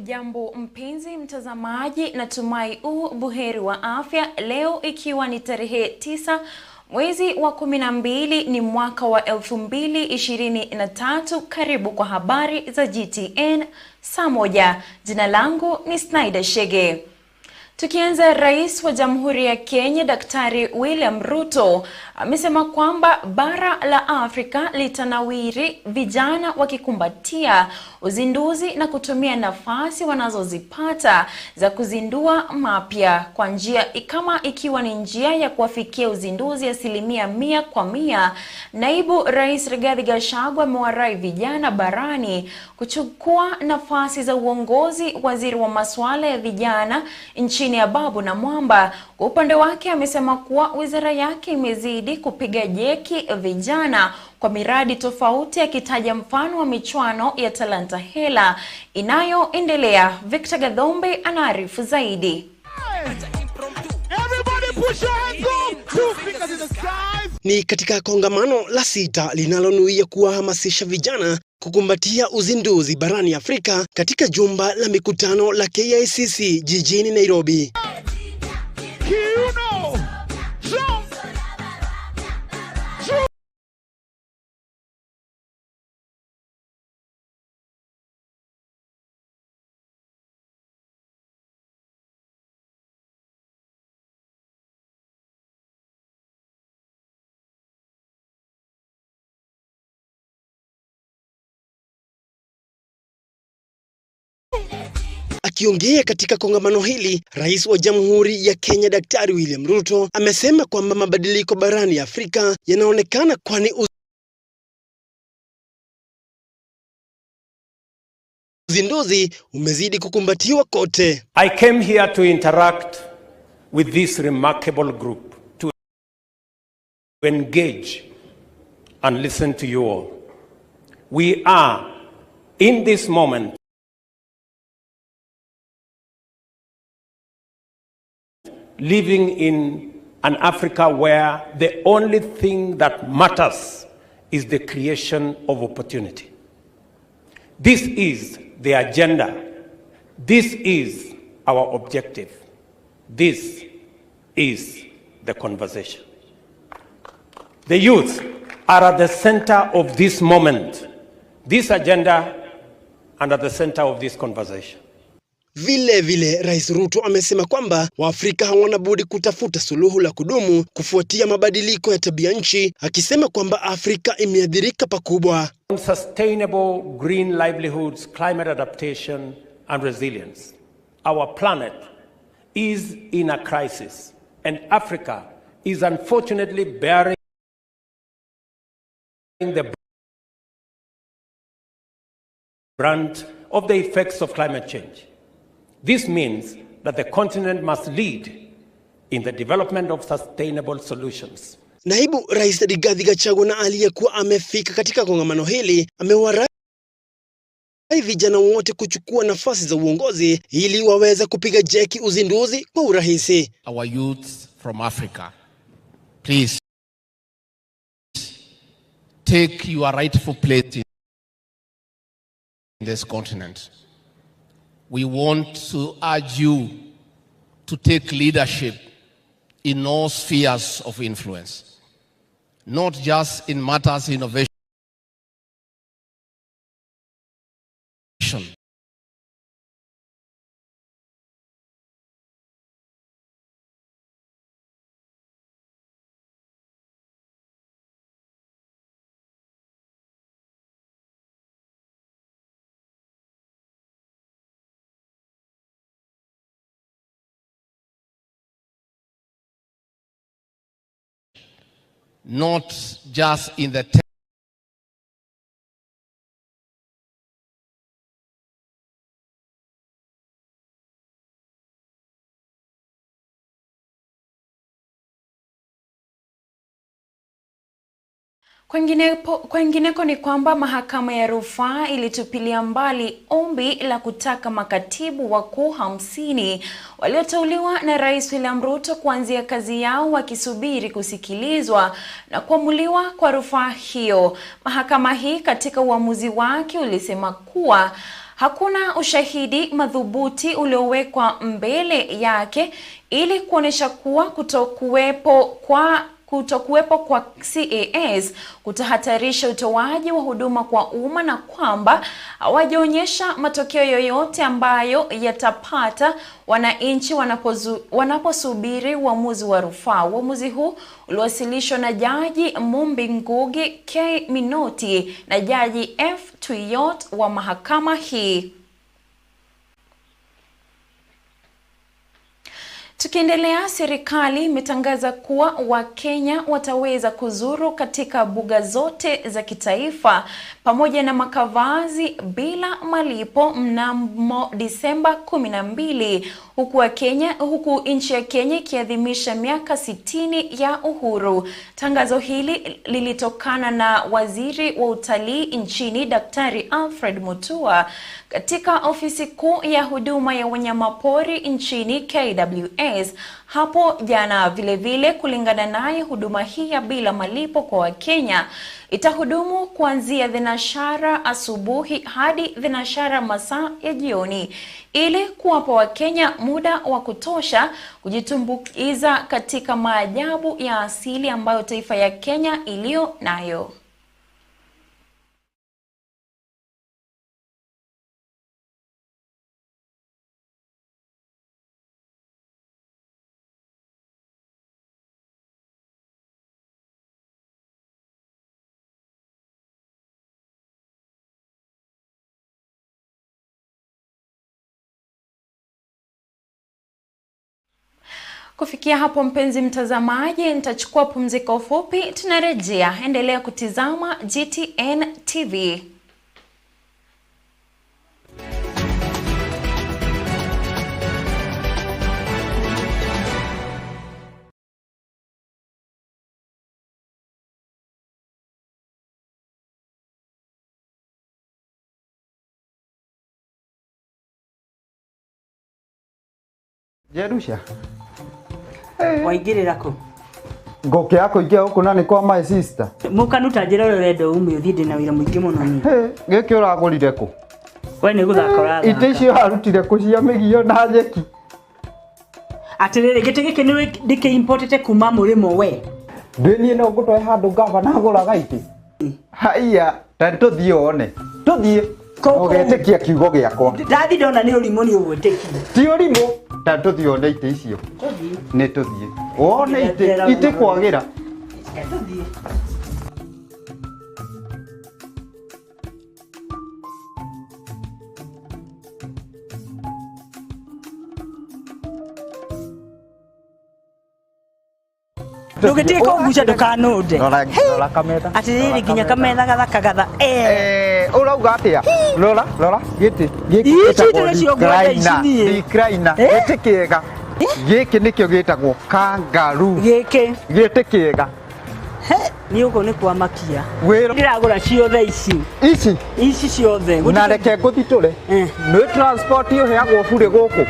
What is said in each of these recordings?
Hujambo mpenzi mtazamaji, natumai buheri wa afya. Leo ikiwa ni tarehe 9 mwezi wa 12 ni mwaka wa 2023. Karibu kwa habari za Gtn Saa Moja. Jina langu ni Snaida Chege. Tukianza, Rais wa Jamhuri ya Kenya Daktari William Ruto amesema kwamba bara la Afrika litanawiri vijana wakikumbatia uzinduzi na kutumia nafasi wanazozipata za kuzindua mapya kwa njia ikiwa ni njia ya kuwafikia uzinduzi 100%. Naibu Rais Rigathi Gachagua amewarai vijana barani kuchukua nafasi za uongozi. Waziri wa masuala ya vijana nchini Ababu na Mwamba kwa upande wake amesema kuwa wizara yake imezidi kupiga jeki vijana kwa miradi tofauti, akitaja mfano wa michuano ya Talanta Hela inayoendelea. Victor Gadhombe anaarifu zaidi. Ni katika kongamano la 6 linalonuia kuwahamasisha vijana kukumbatia uzinduzi barani Afrika katika jumba la mikutano la KICC jijini Nairobi. Akiongea katika kongamano hili, Rais wa Jamhuri ya Kenya Daktari William Ruto amesema kwamba mabadiliko barani Afrika yanaonekana, kwani uzinduzi umezidi kukumbatiwa kote. I came here to interact with this remarkable group, to engage and listen to you all. We are in this moment living in an Africa where the only thing that matters is the creation of opportunity. This is the agenda. This is our objective. This is the conversation. The youth are at the center of this moment, this agenda, and at the center of this conversation. Vile Rais Ruto amesema kwamba Waafrika hawana budi kutafuta suluhu la kudumu kufuatia mabadiliko ya tabia nchi, akisema kwamba Afrika imeathirika pakubwa. Sustainable green livelihoods, climate adaptation and resilience. Our planet is in a crisis, and Africa is unfortunately bearing the brunt of the effects of climate change. This means that the continent must lead in the development of sustainable solutions. Naibu Rais Rigathi Gachagua na aliyekuwa amefika katika kongamano hili amewarai vijana wote kuchukua nafasi za uongozi ili waweze kupiga jeki uzinduzi kwa urahisi. Our youth from Africa, please take your rightful place in this continent. We want to urge you to take leadership in all spheres of influence, not just in matters of innovation, not just in the Kwengineko ni kwamba mahakama ya rufaa ilitupilia mbali ombi la kutaka makatibu wakuu 50 walioteuliwa na Rais William Ruto kuanzia kazi yao wakisubiri kusikilizwa na kuamuliwa kwa rufaa hiyo. Mahakama hii katika uamuzi wake ulisema kuwa Hakuna ushahidi madhubuti uliowekwa mbele yake ili kuonesha kuwa kutokuwepo kwa CAS kutahatarisha utoaji wa huduma kwa umma na kwamba hawajaonyesha matokeo yoyote ambayo yatapata wananchi wanaposubiri uamuzi wa rufaa. Uamuzi huu uliwasilishwa na Jaji Mumbi Ngugi K. Minoti na Jaji F. Tuyot wa mahakama hii. Tukiendelea, serikali imetangaza kuwa Wakenya wataweza kuzuru katika mbuga zote za kitaifa pamoja na makavazi bila malipo mnamo Disemba 12 huku nchi ya Kenya ikiadhimisha miaka 60 ya uhuru. Tangazo hili lilitokana na Waziri wa Utalii nchini Daktari Alfred Mutua katika ofisi kuu ya huduma ya wanyamapori nchini KWS hapo jana. Vile kulingana naye, huduma hii ya bila malipo kwa Wakenya itahudumu kuanzia thenashara asubuhi hadi thenashara masaa ya jioni ili kuwapa Wakenya muda wa kutosha kujitumbukiza katika maajabu ya asili ambayo taifa ya Kenya iliyo nayo. Kufikia hapo, mpenzi mtazamaji, nitachukua pumziko fupi, tunarejea. Endelea kutizama GTN TV. Jerusha. Waigirira ko. Ngoke yako ikia huko nani kwa my sister. Mukanuta njira rendo ume uthinde na wira muingi muno ni. Geke uragurire ko. We ni guthaka urathaka. Itecio harutire ko cia migio na njeki. Atirire gitege ni ndike importete kuma murimo we. Ndini no gutwe handu gavana aguraga iti. Haiya, tanto thione. Tuthie. Ogetekia kiugo giakwa. Ndathi ndona ni urimo ni ugweteki. Ti urimo. Tanto thione ite icio. Ni tuthie. Wone ite kwagira. Tuthie. Ndugite ko guca ndukanunde. Rora kamera. Atiriri ginya kamera gathaka gatha. Urauga atia? Rora giti. Kraina. Giti kiega. Giki nikio gitagwo kangaroo. Giti kiega. Ni uko ni kwa makia. Ndiragura ciothe ici ciothe. Na reke nguthitule. Ni transport yo heagwo bure guku.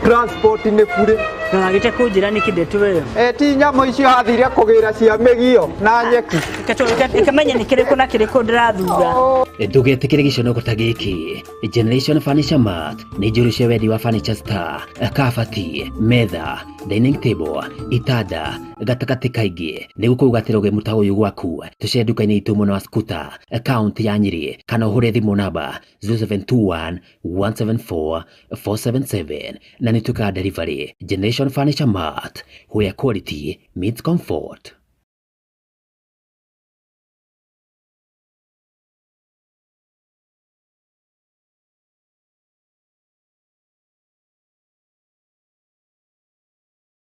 Transport ni bure. Na gite kunjira ni kindetu weyo. Ti nyamo icio hathire kugira cia migio na nyeki. Ikamenya ni kiriko na kiriko ndirathura. Ndugetikire gicono gutagiki. Generation Furniture Mart ni njuru cia wendi wa furniture star, kabati, metha, dining table, itanda, gatakati kaingi ni gukugatira uge mutaho uyu gwaku. Tuce duka-ini itu muno wa skuta, account ya Nyeri kana uhure thimu namba 0721 174 477 na nituka delivery. Generation Furniture Mart, where quality meets comfort.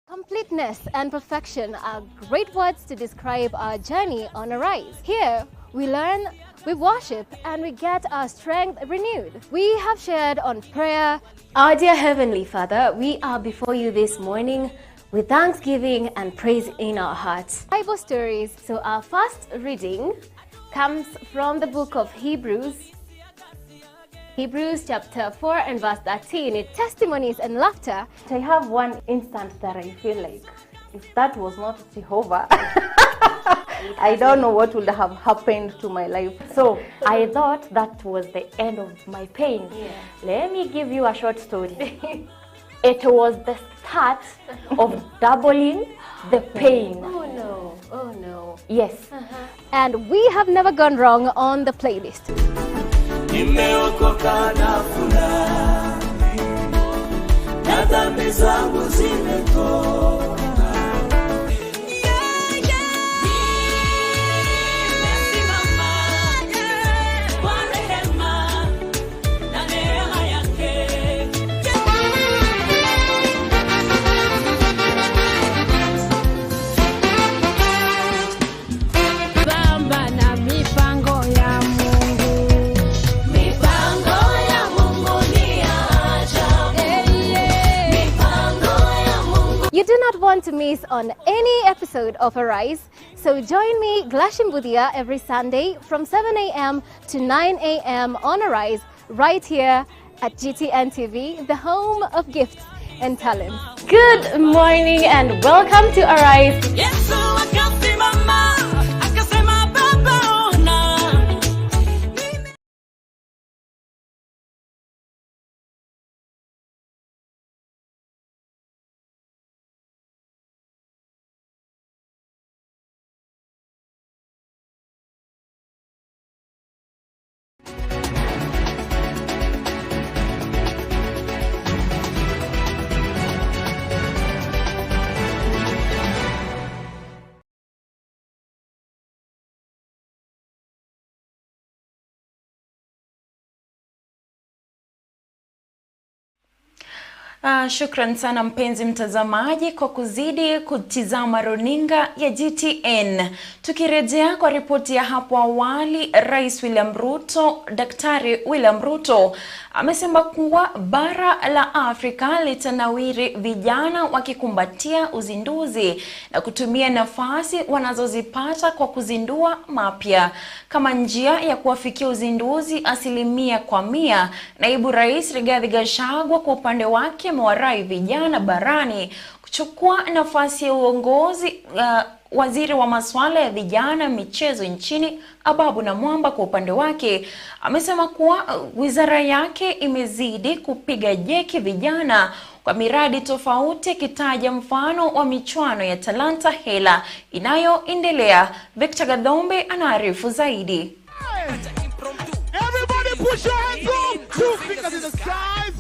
Completeness and perfection are great words to describe our journey on a rise. Here, we learn, we worship, and we get our strength renewed. We have shared on prayer. Our dear Heavenly Father, we are before you this morning with thanksgiving and praise in our hearts. Bible stories. So our first reading comes from the book of Hebrews chapter 4 and verse 13. It's testimonies and laughter. I have one instant that I feel like if that was not Jehovah, I don't know what would have happened to my life. So I thought that was the end of my pain. Yeah. Let me give you a short story. It was the start of doubling the pain. Oh no, oh no. Yes. And we have never gone wrong on the playlist. You do not want to miss on any episode of Arise, so join me, Glashim Budia, every Sunday from 7 a.m. to 9 a.m. on Arise, right here at GTN TV, the home of gifts and talent. Good morning and welcome to Arise. Shukran sana mpenzi mtazamaji kwa kuzidi kutizama runinga ya GTN. Tukirejea kwa ripoti ya hapo awali, Rais Daktari William Ruto amesema kuwa bara la Afrika litanawiri vijana wakikumbatia uzinduzi na kutumia nafasi wanazozipata kwa kuzindua mapya. Kama njia ya kuwafikia uzinduzi 100%, Naibu Rais Rigathi Gachagua kwa upande wake amewarai vijana barani kuchukua nafasi ya uongozi. Waziri wa masuala ya vijana michezo nchini Ababu Namwamba kwa upande wake amesema kuwa wizara yake imezidi kupiga jeki vijana kwa miradi tofauti, akitaja mfano wa michuano ya Talanta Hela inayoendelea. Victor Gadhombe anaarifu zaidi.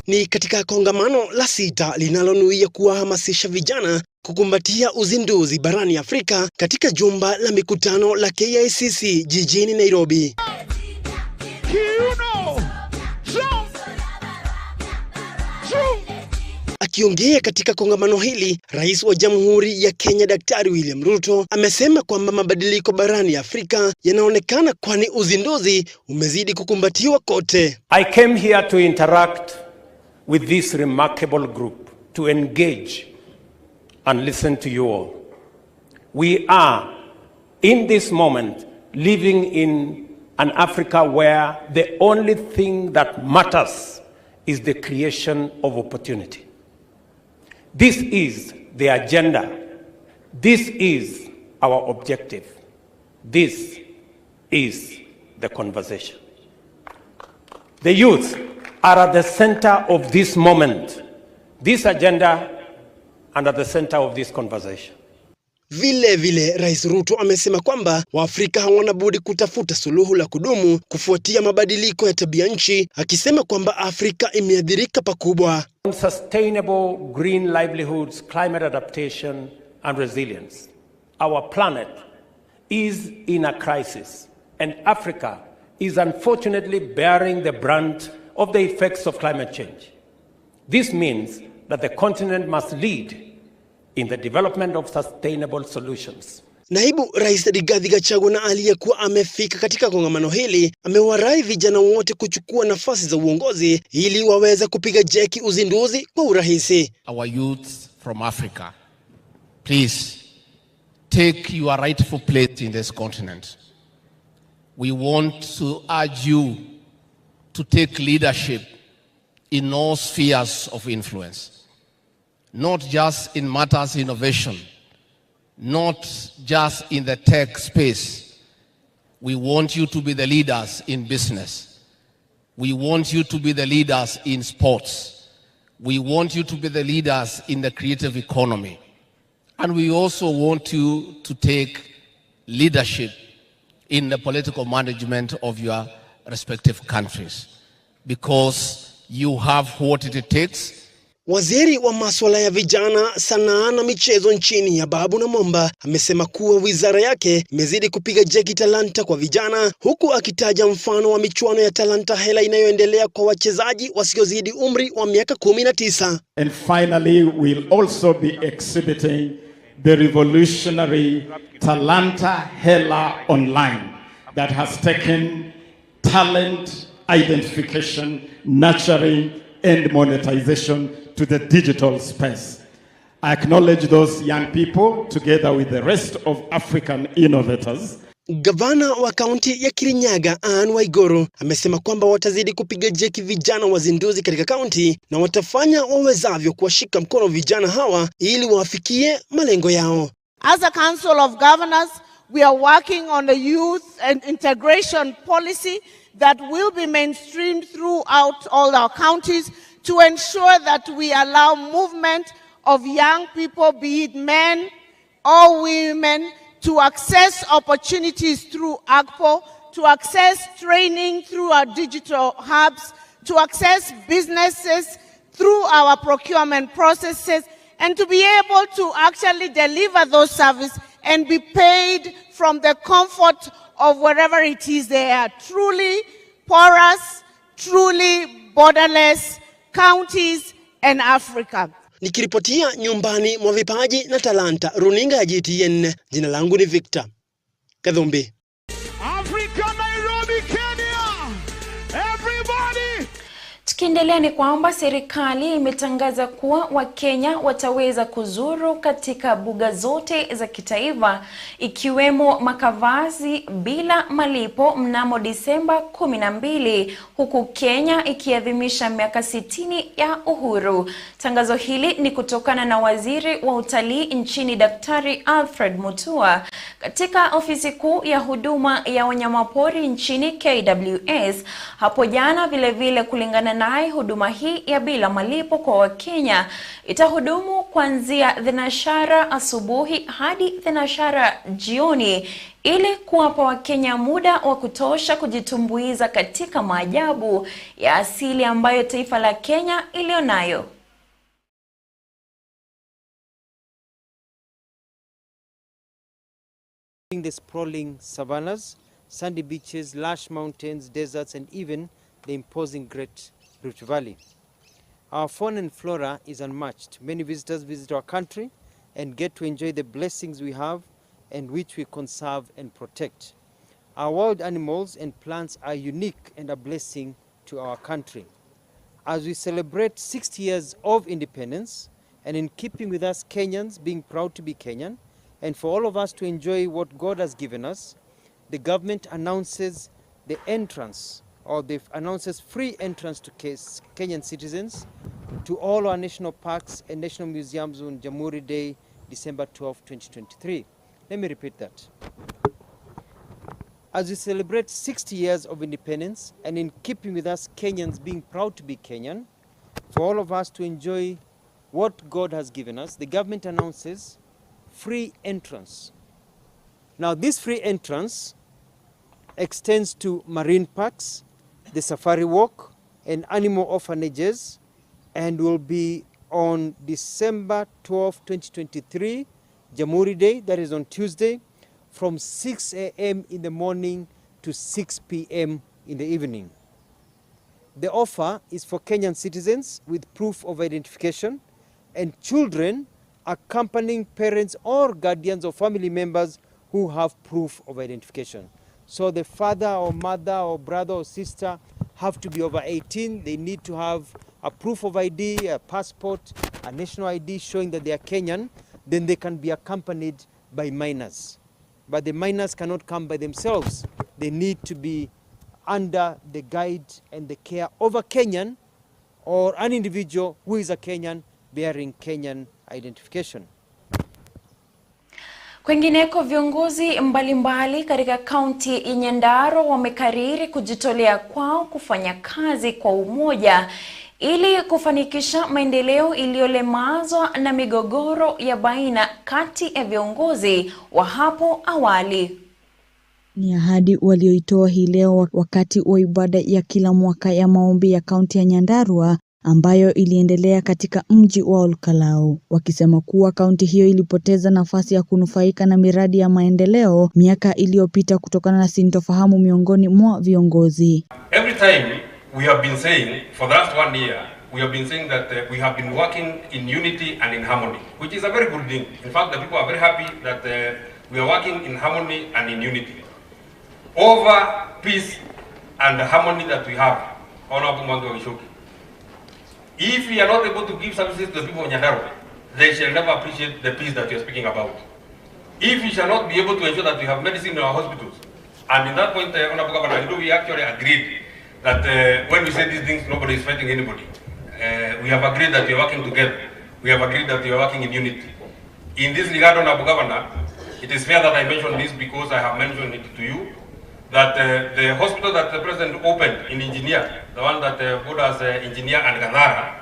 Ni katika kongamano la 6 linalonuia kuwahamasisha vijana kukumbatia uzinduzi barani Afrika katika jumba la mikutano la KICC jijini Nairobi. Akiongea katika kongamano hili, Rais wa Jamhuri ya Kenya Daktari William Ruto amesema kwamba mabadiliko barani Afrika yanaonekana kwani uzinduzi umezidi kukumbatiwa kote. I came here to interact with this remarkable group, to engage and listen to you all. We are, in this moment, living in an Africa where the only thing that matters is the creation of opportunity. This is the agenda. This is our objective. This is the conversation. The youth are at the center of this moment, this agenda, and at the center of this conversation. Vile Rais Ruto amesema kwamba Waafrika hawana budi kutafuta suluhu la kudumu kufuatia mabadiliko ya tabia nchi, akisema kwamba Afrika imeathirika pakubwa. Sustainable green livelihoods, climate adaptation and resilience. Our planet is in a crisis, and Africa is unfortunately bearing the brunt of the effects of climate change. This means that the continent must lead in the development of sustainable solutions. Naibu Rais Rigathi Gachagua na aliyekuwa amefika katika kongamano hili amewarai vijana wote kuchukua nafasi za uongozi ili waweze kupiga jeki uzinduzi kwa urahisi. Our youth from Africa, please take your rightful place in this continent. We want to urge you to take leadership in all spheres of influence, not just in matters of innovation, not just in the tech space. We want you to be the leaders in business. We want you to be the leaders in sports. We want you to be the leaders in the creative economy. And we also want you to take leadership in the political management of your respective countries, because you have what it takes. Waziri wa masuala ya vijana, sanaa na michezo nchini Ababu Namwamba amesema kuwa wizara yake imezidi kupiga jeki talanta kwa vijana, huku akitaja mfano wa michuano ya talanta hela inayoendelea kwa wachezaji wasiozidi umri wa miaka 19. And finally, we'll also be exhibiting the revolutionary Talanta Hela Online that has taken talent identification, nurturing, and monetization to the digital space. I acknowledge those young people together with the rest of African innovators. Gavana wa kaunti ya Kirinyaga Anne Waiguru amesema kwamba watazidi kupiga jeki vijana wazinduzi katika kaunti na watafanya wawezavyo kuwashika mkono vijana hawa ili wafikie malengo yao. As a Council of Governors, we are working on a youth and integration policy that will be mainstreamed throughout all our counties to ensure that we allow movement of young people, be it men or women, to access opportunities through AGPO, to access training through our digital hubs, to access businesses through our procurement processes, and to be able to actually deliver those services and be paid from the comfort of wherever it is they are. Truly porous, truly borderless counties and Africa. Nikiripotia nyumbani mwa vipaji na talanta, runinga ya GTN, jina langu ni Victor Kadhumbi. Africa, Nairobi, Kenya. Everybody. Tukiendelea ni kwamba serikali imetangaza kuwa Wakenya wataweza kuzuru katika mbuga zote za kitaifa ikiwemo Makavazi bila malipo mnamo Disemba 12, huku Kenya ikiadhimisha miaka 60 ya uhuru. Tangazo hili ni kutokana na waziri wa utalii nchini Daktari Alfred Mutua katika ofisi kuu ya huduma ya wanyamapori nchini KWS hapo jana. Vile kulingana naye, huduma hii ya bila malipo kwa Wakenya itahudumu kuanzia thenashara asubuhi hadi thenashara jioni ili kuwapa Wakenya muda wa kutosha kujitumbuiza katika maajabu ya asili ambayo taifa la Kenya ilionayo. The sprawling savannas, sandy beaches, lush mountains, deserts, and even the imposing Great Rift Valley. Our fauna and flora is unmatched. Many visitors visit our country and get to enjoy the blessings we have and which we conserve and protect. Our wild animals and plants are unique and a blessing to our country. As we celebrate 60 years of independence, and in keeping with us Kenyans being proud to be Kenyan, and for all of us to enjoy what God has given us, the government announces the entrance, or announces free entrance to Kenyan citizens to all our national parks and national museums on Jamhuri Day, December 12, 2023. Let me repeat that. As we celebrate 60 years of independence, and in keeping with us Kenyans being proud to be Kenyan, for all of us to enjoy what God has given us, the government announces free entrance. Now, this free entrance extends to marine parks, the safari walk, and animal orphanages, and will be on December 12, 2023, Jamhuri Day, that is on Tuesday, from 6 a.m. in the morning to 6 p.m. in the evening. The offer is for Kenyan citizens with proof of identification and children accompanying parents or guardians or family members who have proof of identification. So the father or mother or brother or sister have to be over 18. They need to have a proof of ID, a passport, a national ID showing that they are Kenyan. Then they can be accompanied by minors. But the minors cannot come by themselves. They need to be under the guide and the care of a Kenyan or an individual who is a Kenyan bearing Kenyan identification. Kwengineko, viongozi mbalimbali katika kaunti ya Nyandarua wamekariri kujitolea kwao kufanya kazi kwa umoja ili kufanikisha maendeleo iliyolemazwa na migogoro ya baina kati ya viongozi wa hapo awali. Ni ahadi walioitoa hii leo wakati wa ibada ya kila mwaka ya maombi ya kaunti ya Nyandarua ambayo iliendelea katika mji wa Olkalau, wakisema kuwa kaunti hiyo ilipoteza nafasi ya kunufaika na miradi ya maendeleo miaka iliyopita kutokana na sintofahamu miongoni mwa viongozi. Every time we have been saying for the last 1 year, we have been saying that we have been working in unity and in harmony, which is a very good thing. In fact, the people are very happy that we are working in harmony and in unity. Over peace and the harmony that we have, if we are not able to give services to the people of Nyandarua, they shall never appreciate the peace that you are speaking about. If we shall not be able to ensure that we have medicine in our hospitals, and in that point, Honorable Governor, we actually agreed that when we say these things, nobody is fighting anybody. We have agreed that we are working together. We have agreed that we are working in unity. In this regard, Honorable Governor, it is fair that I mention this because I have mentioned it to you, that the hospital that the President opened in Engineer, the one that borders Engineer and Gandhara,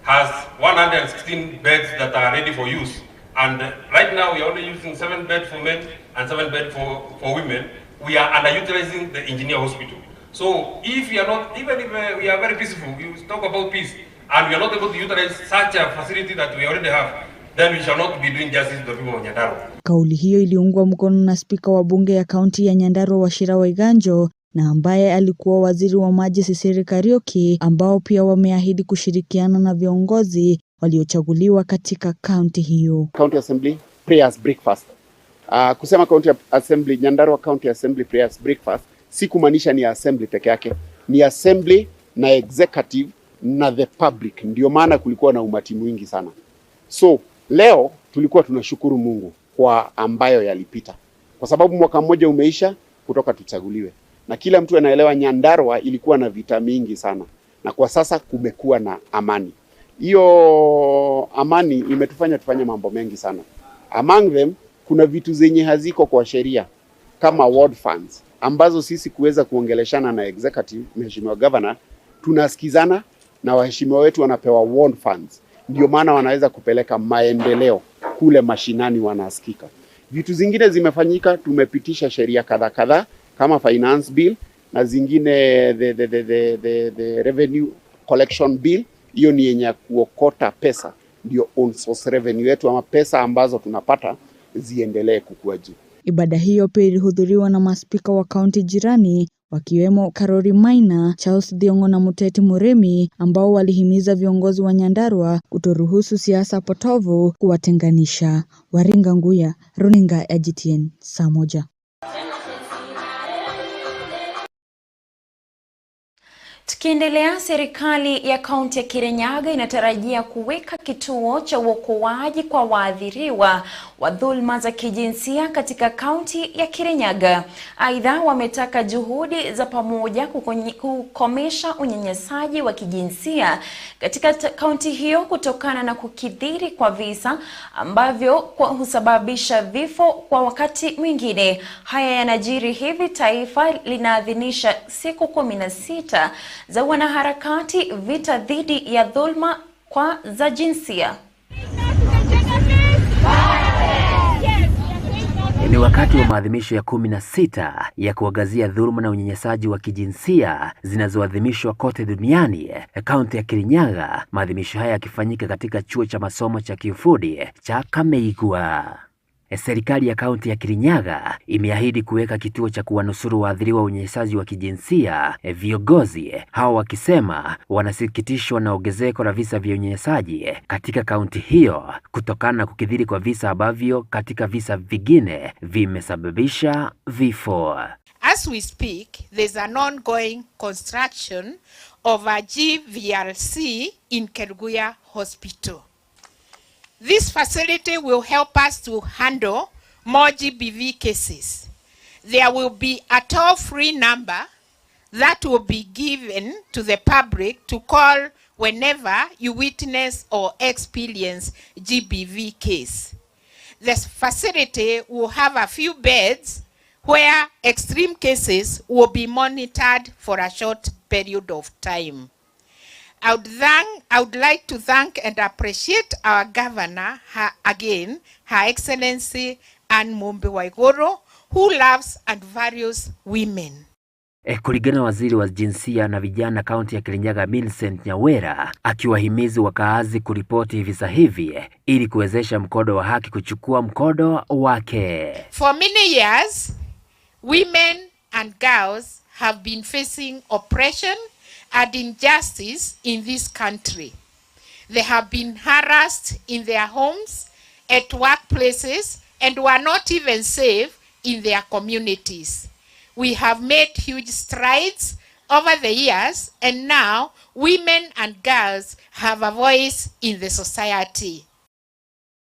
has 116 beds that are ready for use. And right now we are only using 7 beds for men and 7 beds for women. We are underutilizing the Engineer hospital. So if we are not, even if we are very peaceful, you talk about peace, and we are not able to utilize such a facility that we already have, then we shall not be doing justice to the people of Nyandarua. Kauli hiyo iliungwa mkono na spika wa bunge ya kaunti ya Nyandarua Wachira Waiganjo na ambaye alikuwa waziri wa maji Sisiri Kariuki, ambao pia wameahidi kushirikiana na viongozi waliochaguliwa katika kaunti hiyo. County Assembly Prayers Breakfast. Kusema County Assembly, Nyandarua County Assembly Prayers Breakfast, si kumaanisha ni assembly peke yake, ni assembly na executive na the public. Ndio maana kulikuwa na umati mwingi sana. So leo tulikuwa tunashukuru Mungu kwa ambayo yalipita, kwa sababu mwaka mmoja umeisha kutoka tuchaguliwe, na kila mtu anaelewa Nyandarua ilikuwa na vita mingi sana, na kwa sasa kumekuwa na amani. Hiyo amani imetufanya tufanye mambo mengi sana. Among them kuna vitu zenye haziko kwa sheria kama ward funds, ambazo sisi kuweza kuongeleshana na executive, mheshimiwa governor, tunasikizana na waheshimiwa wetu wanapewa ward funds. Ndio maana wanaweza kupeleka maendeleo kule mashinani, wanasikika. Vitu zingine zimefanyika, tumepitisha sheria kadha kama finance bill na zingine the revenue collection bill. Hiyo ni yenye kuokota pesa, ndio on source revenue yetu ama pesa ambazo tunapata ziendelee kukua juu. Ibada hiyo pia ilihudhuriwa na maspika wa kaunti jirani wakiwemo Karori Maina, Charles Thiongo na Muteti Muremi, ambao walihimiza viongozi wa Nyandarua kutoruhusu siasa potovu kuwatenganisha. Waringa Nguya, runinga ya Gtn Saa Moja. Tukiendelea, serikali ya kaunti ya Kirinyaga inatarajia kuweka kituo cha uokoaji kwa waathiriwa wa dhulma za kijinsia katika kaunti ya Kirinyaga. Aidha, wametaka juhudi za pamoja kukomesha unyanyasaji wa kijinsia katika kaunti hiyo kutokana na kukithiri kwa visa ambavyo husababisha vifo kwa wakati mwingine. Haya yanajiri hivi taifa linaadhimisha siku 16 za wanaharakati vita dhidi ya dhulma za jinsia. Ni wakati wa maadhimisho ya 16 ya kuangazia dhuluma na unyanyasaji wa kijinsia zinazoadhimishwa kote duniani. Kaunti ya Kirinyaga, maadhimisho haya yakifanyika katika chuo cha masomo cha kiufundi cha Kameigua. Serikali ya kaunti ya Kirinyaga imeahidi kuweka kituo cha kuwanusuru waathiriwa wa unyanyasaji wa kijinsia. Viongozi hao wakisema wanasikitishwa na ongezeko la visa vya unyanyasaji katika kaunti hiyo kutokana na kukithiri kwa visa ambavyo katika visa vingine vimesababisha vifo. As we speak, there's an ongoing construction of a GVRC in Kerugoya Hospital. This facility will help us to handle more GBV cases. There will be a toll-free number that will be given to the public to call whenever you witness or experience GBV case. the facility will have a few beds where extreme cases will be monitored for a short period of time. I would like to thank and appreciate our governor, Her Excellency Anne Mumbi Waiguru, who loves and values women. Kulingana na waziri wa jinsia na vijana kaunti ya Kirinyaga Millicent Nyawera, akiwahimizi wakaazi kuripoti visa hivi ili kuwezesha mkondo wa haki kuchukua mkondo wake. For many years, women and girls have been facing oppression and injustice in this country. They have been harassed in their homes, at workplaces, and were not even safe in their communities. We have made huge strides over the years, and now women and girls have a voice in the society.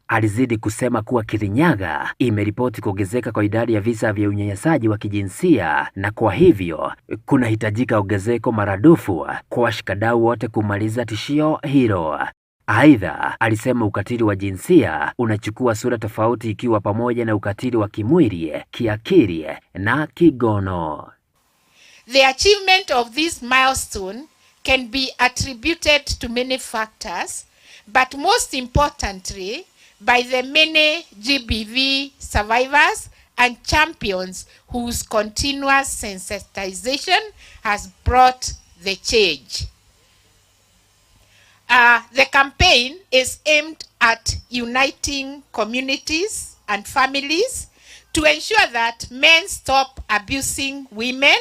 Alizidi kusema kuwa Kirinyaga imeripoti kuongezeka kwa idadi ya visa vya unyanyasaji wa kijinsia, na kwa hivyo kunahitajika ongezeko maradufu kwa washikadau wote kumaliza tishio hilo. Aidha, alisema ukatili wa jinsia unachukua sura tofauti, ikiwa pamoja na ukatili wa kimwili, kiakili na kigono. The achievement of this milestone can be attributed to many factors, but most importantly by the many GBV survivors and champions whose continuous sensitization has brought the change. The campaign is aimed at uniting communities and families to ensure that men stop abusing women,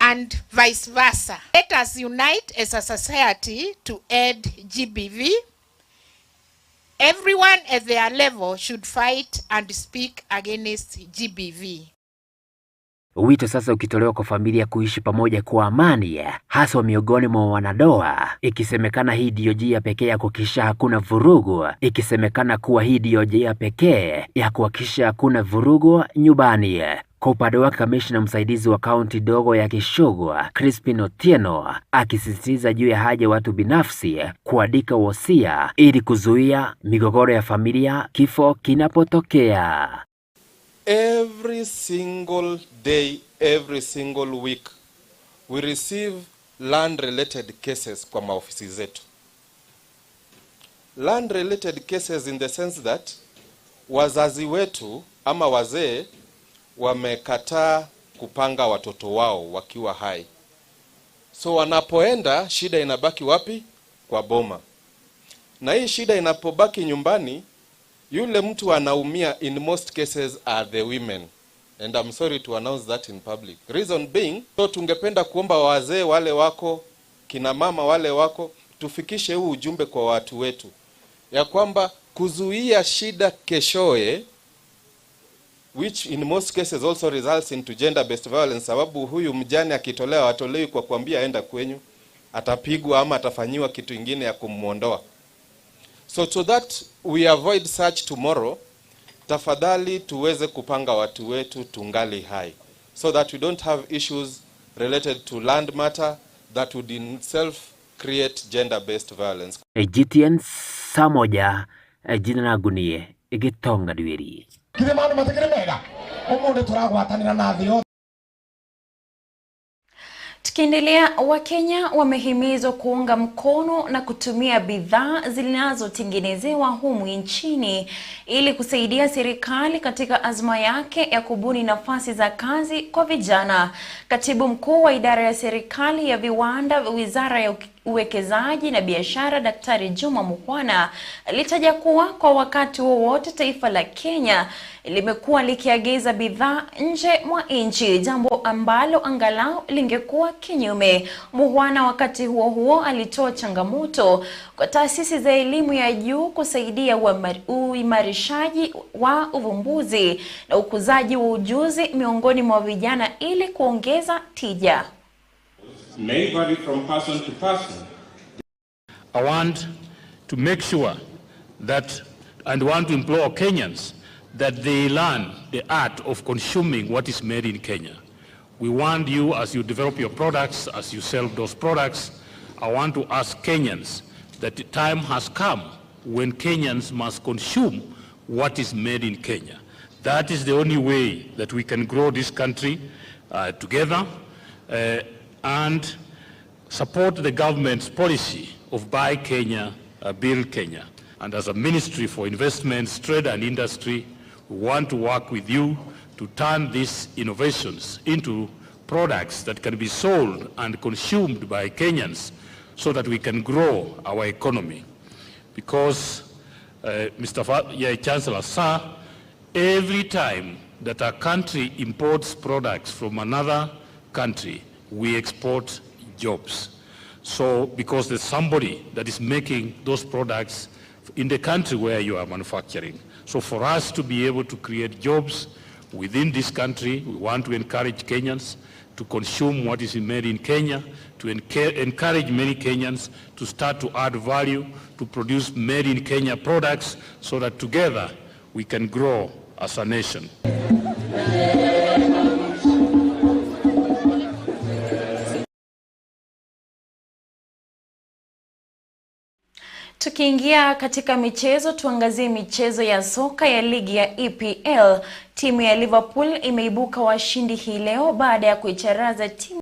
and vice versa. Let us unite as a society to end GBV. Everyone at their level should fight and speak against GBV. Wito sasa ukitolewa kwa familia kuishi pamoja kwa amani, hasa miongoni mwa wanadoa, ikisemekana hii ndio njia pekee ya kuhakikisha hakuna vurugu, ikisemekana kuwa hii ndio njia pekee ya kuhakikisha hakuna vurugu nyumbani. Kwa upande wake, kamishna msaidizi wa kaunti dogo ya Kishogo, Crispin Otieno, akisisitiza juu ya haja watu binafsi kuandika wosia ili kuzuia migogoro ya familia kifo kinapotokea. Every single day, every single week, we receive land-related cases kwa maofisi zetu. Land-related cases in the sense that wazazi wetu ama wazee wamekataa kupanga watoto wao wakiwa hai. So wanapoenda, shida inabaki wapi? Kwa boma. Na hii shida inapobaki nyumbani, yule mtu anaumia in most cases are the women. And I'm sorry to announce that in public. Reason being, so tungependa kuomba wazee wale wako, kina mama wale wako, tufikishe huu ujumbe kwa watu wetu, ya kwamba kuzuia shida keshoe, which in most cases also results into gender-based violence, sababu huyu mjane akitolewa atolewi kwa kuambia aenda kwenyu, atapigwa ama atafanyiwa kitu ingine ya kumuondoa. So that we avoid such tomorrow, tafadhali tuweze kupanga watu wetu tungali hai, so that we don't have issues related to land matter that would in itself create gender-based violence. Gtn Saa Moja, jina langu ni Gitonga Dwiri. Tukiendelea, Wakenya wamehimizwa kuunga mkono na kutumia bidhaa zinazotengenezewa humu nchini ili kusaidia serikali katika azma yake ya kubuni nafasi za kazi kwa vijana. Katibu mkuu wa idara ya serikali ya viwanda, Wizara ya Uwekezaji na Biashara, Daktari Juma Mukhwana, alitaja kuwa kwa wakati wowote taifa la Kenya limekuwa likiagiza bidhaa nje mwa nchi, jambo ambalo angalau lingekuwa kinyume. Mukhwana wakati huo huo alitoa changamoto kwa taasisi za elimu ya juu kusaidia uimarishaji wa uvumbuzi na ukuzaji wa ujuzi miongoni mwa vijana ili kuongeza tija. May vary from person to person. I want to make sure that, and want to implore Kenyans that they learn the art of consuming what is made in Kenya. We want you, as you develop your products, as you sell those products, I want to ask Kenyans that the time has come when Kenyans must consume what is made in Kenya. That is the only way that we can grow this country together and support the government's policy of Buy Kenya, Build Kenya. And as a Ministry for Investments, Trade and Industry, we want to work with you to turn these innovations into products that can be sold and consumed by Kenyans so that we can grow our economy. Because, Mr. Chancellor, sir, every time that a country imports products from another country, we export jobs. So, because there's somebody that is making those products in the country where you are manufacturing. So for us to be able to create jobs within this country, we want to encourage Kenyans to consume what is made in Kenya, to encourage many Kenyans to start to add value, to produce made in Kenya products, so that together we can grow as a nation. Tukiingia katika michezo, tuangazie michezo ya soka ya ligi ya EPL. Timu ya Liverpool imeibuka washindi hii leo baada ya kuicharaza timu